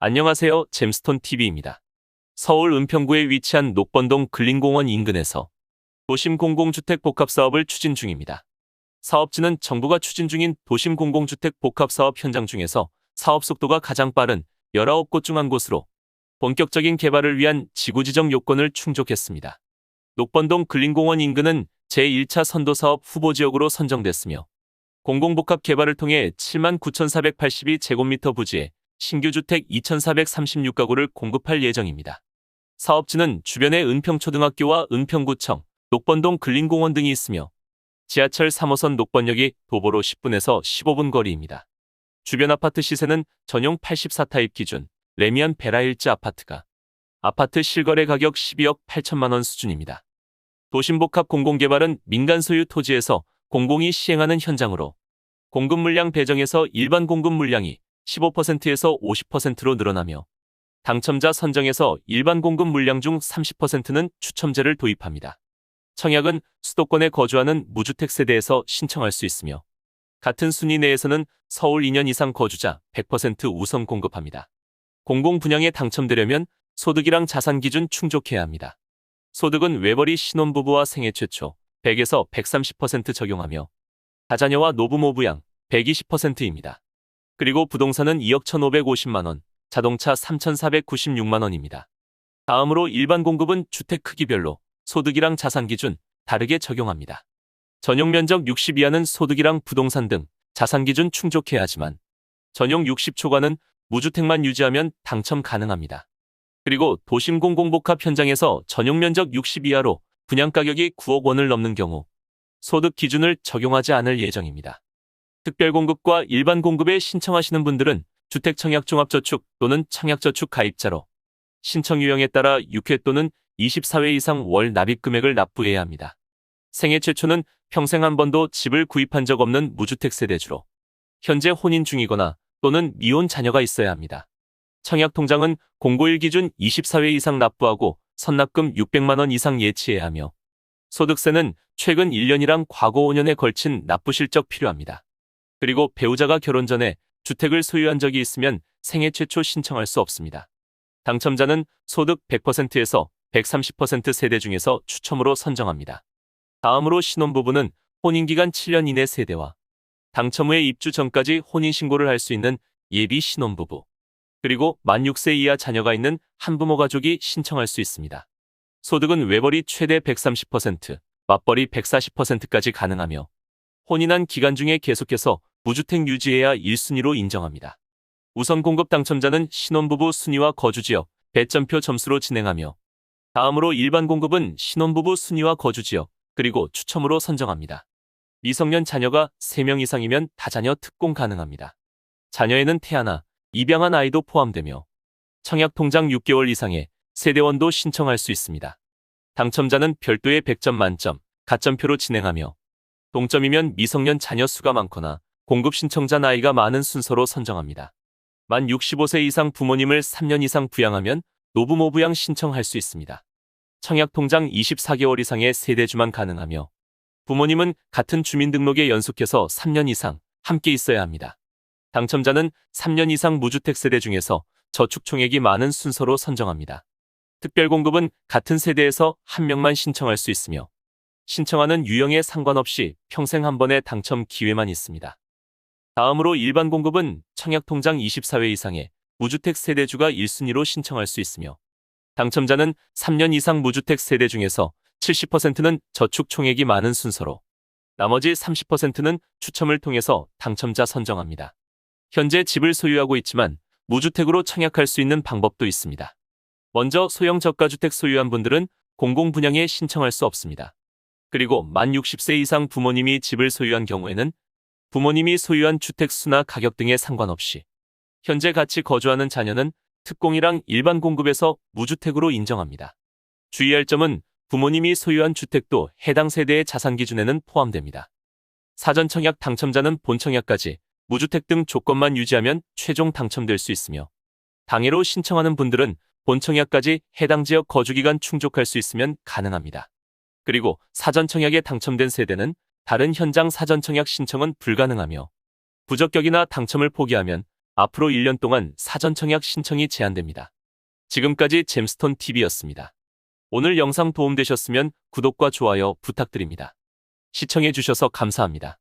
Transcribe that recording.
안녕하세요. 잼스톤TV입니다. 서울 은평구에 위치한 녹번동 근린공원 인근에서 도심 공공주택 복합사업을 추진 중입니다. 사업지는 정부가 추진 중인 도심 공공주택 복합사업 현장 중에서 사업 속도가 가장 빠른 19곳 중 한 곳으로 본격적인 개발을 위한 지구지정 요건을 충족했습니다. 녹번동 근린공원 인근은 제1차 선도사업 후보지역으로 선정됐으며 공공복합 개발을 통해 79,482제곱미터 부지에 신규 주택 2,436가구를 공급할 예정입니다. 사업지는 주변에 은평초등학교와 은평구청, 녹번동 근린공원 등이 있으며 지하철 3호선 녹번역이 도보로 10분에서 15분 거리입니다. 주변 아파트 시세는 전용 84타입 기준 레미안 베라일즈 아파트가 아파트 실거래 가격 12억 8천만 원 수준입니다. 도심복합 공공개발은 민간 소유 토지에서 공공이 시행하는 현장으로 공급 물량 배정에서 일반 공급 물량이 15%에서 50%로 늘어나며 당첨자 선정에서 일반 공급 물량 중 30%는 추첨제를 도입합니다. 청약은 수도권에 거주하는 무주택 세대에서 신청할 수 있으며 같은 순위 내에서는 서울 2년 이상 거주자 100% 우선 공급합니다. 공공 분양에 당첨되려면 소득이랑 자산 기준 충족해야 합니다. 소득은 외벌이 신혼부부와 생애 최초 100에서 130% 적용하며 다자녀와 노부모 부양 120%입니다. 그리고 부동산은 2억 1,550만 원, 자동차 3,496만 원입니다. 다음으로 일반 공급은 주택 크기별로 소득이랑 자산 기준 다르게 적용합니다. 전용 면적 60 이하는 소득이랑 부동산 등 자산 기준 충족해야 하지만 전용 60 초과는 무주택만 유지하면 당첨 가능합니다. 그리고 도심 공공복합 현장에서 전용 면적 60 이하로 분양가격이 9억 원을 넘는 경우 소득 기준을 적용하지 않을 예정입니다. 특별공급과 일반 공급에 신청하시는 분들은 주택청약종합저축 또는 청약저축 가입자로 신청 유형에 따라 6회 또는 24회 이상 월 납입금액을 납부해야 합니다. 생애 최초는 평생 한 번도 집을 구입한 적 없는 무주택 세대주로 현재 혼인 중이거나 또는 미혼 자녀가 있어야 합니다. 청약통장은 공고일 기준 24회 이상 납부하고 선납금 600만 원 이상 예치해야 하며 소득세는 최근 1년이랑 과거 5년에 걸친 납부 실적 필요합니다. 그리고 배우자가 결혼 전에 주택을 소유한 적이 있으면 생애 최초 신청할 수 없습니다. 당첨자는 소득 100%에서 130% 세대 중에서 추첨으로 선정합니다. 다음으로 신혼부부는 혼인기간 7년 이내 세대와 당첨 후에 입주 전까지 혼인신고를 할 수 있는 예비 신혼부부, 그리고 만 6세 이하 자녀가 있는 한부모 가족이 신청할 수 있습니다. 소득은 외벌이 최대 130%, 맞벌이 140%까지 가능하며 혼인한 기간 중에 계속해서 무주택 유지해야 1순위로 인정합니다. 우선 공급 당첨자는 신혼부부 순위와 거주지역, 배점표 점수로 진행하며 다음으로 일반 공급은 신혼부부 순위와 거주지역, 그리고 추첨으로 선정합니다. 미성년 자녀가 3명 이상이면 다자녀 특공 가능합니다. 자녀에는 태아나 입양한 아이도 포함되며 청약통장 6개월 이상의 세대원도 신청할 수 있습니다. 당첨자는 별도의 100점 만점, 가점표로 진행하며 동점이면 미성년 자녀 수가 많거나 공급 신청자 나이가 많은 순서로 선정합니다. 만 65세 이상 부모님을 3년 이상 부양하면 노부모 부양 신청할 수 있습니다. 청약통장 24개월 이상의 세대주만 가능하며 부모님은 같은 주민등록에 연속해서 3년 이상 함께 있어야 합니다. 당첨자는 3년 이상 무주택 세대 중에서 저축총액이 많은 순서로 선정합니다. 특별공급은 같은 세대에서 한 명만 신청할 수 있으며 신청하는 유형에 상관없이 평생 한 번의 당첨 기회만 있습니다. 다음으로 일반 공급은 청약통장 24회 이상의 무주택 세대주가 1순위로 신청할 수 있으며 당첨자는 3년 이상 무주택 세대 중에서 70%는 저축 총액이 많은 순서로 나머지 30%는 추첨을 통해서 당첨자 선정합니다. 현재 집을 소유하고 있지만 무주택으로 청약할 수 있는 방법도 있습니다. 먼저 소형 저가주택 소유한 분들은 공공분양에 신청할 수 없습니다. 그리고 만 60세 이상 부모님이 집을 소유한 경우에는 부모님이 소유한 주택 수나 가격 등에 상관없이 현재 같이 거주하는 자녀는 특공이랑 일반 공급에서 무주택으로 인정합니다. 주의할 점은 부모님이 소유한 주택도 해당 세대의 자산 기준에는 포함됩니다. 사전 청약 당첨자는 본 청약까지 무주택 등 조건만 유지하면 최종 당첨될 수 있으며 당해로 신청하는 분들은 본 청약까지 해당 지역 거주기간 충족할 수 있으면 가능합니다. 그리고 사전 청약에 당첨된 세대는 다른 현장 사전 청약 신청은 불가능하며 부적격이나 당첨을 포기하면 앞으로 1년 동안 사전 청약 신청이 제한됩니다. 지금까지 잼스톤 TV였습니다. 오늘 영상 도움되셨으면 구독과 좋아요 부탁드립니다. 시청해주셔서 감사합니다.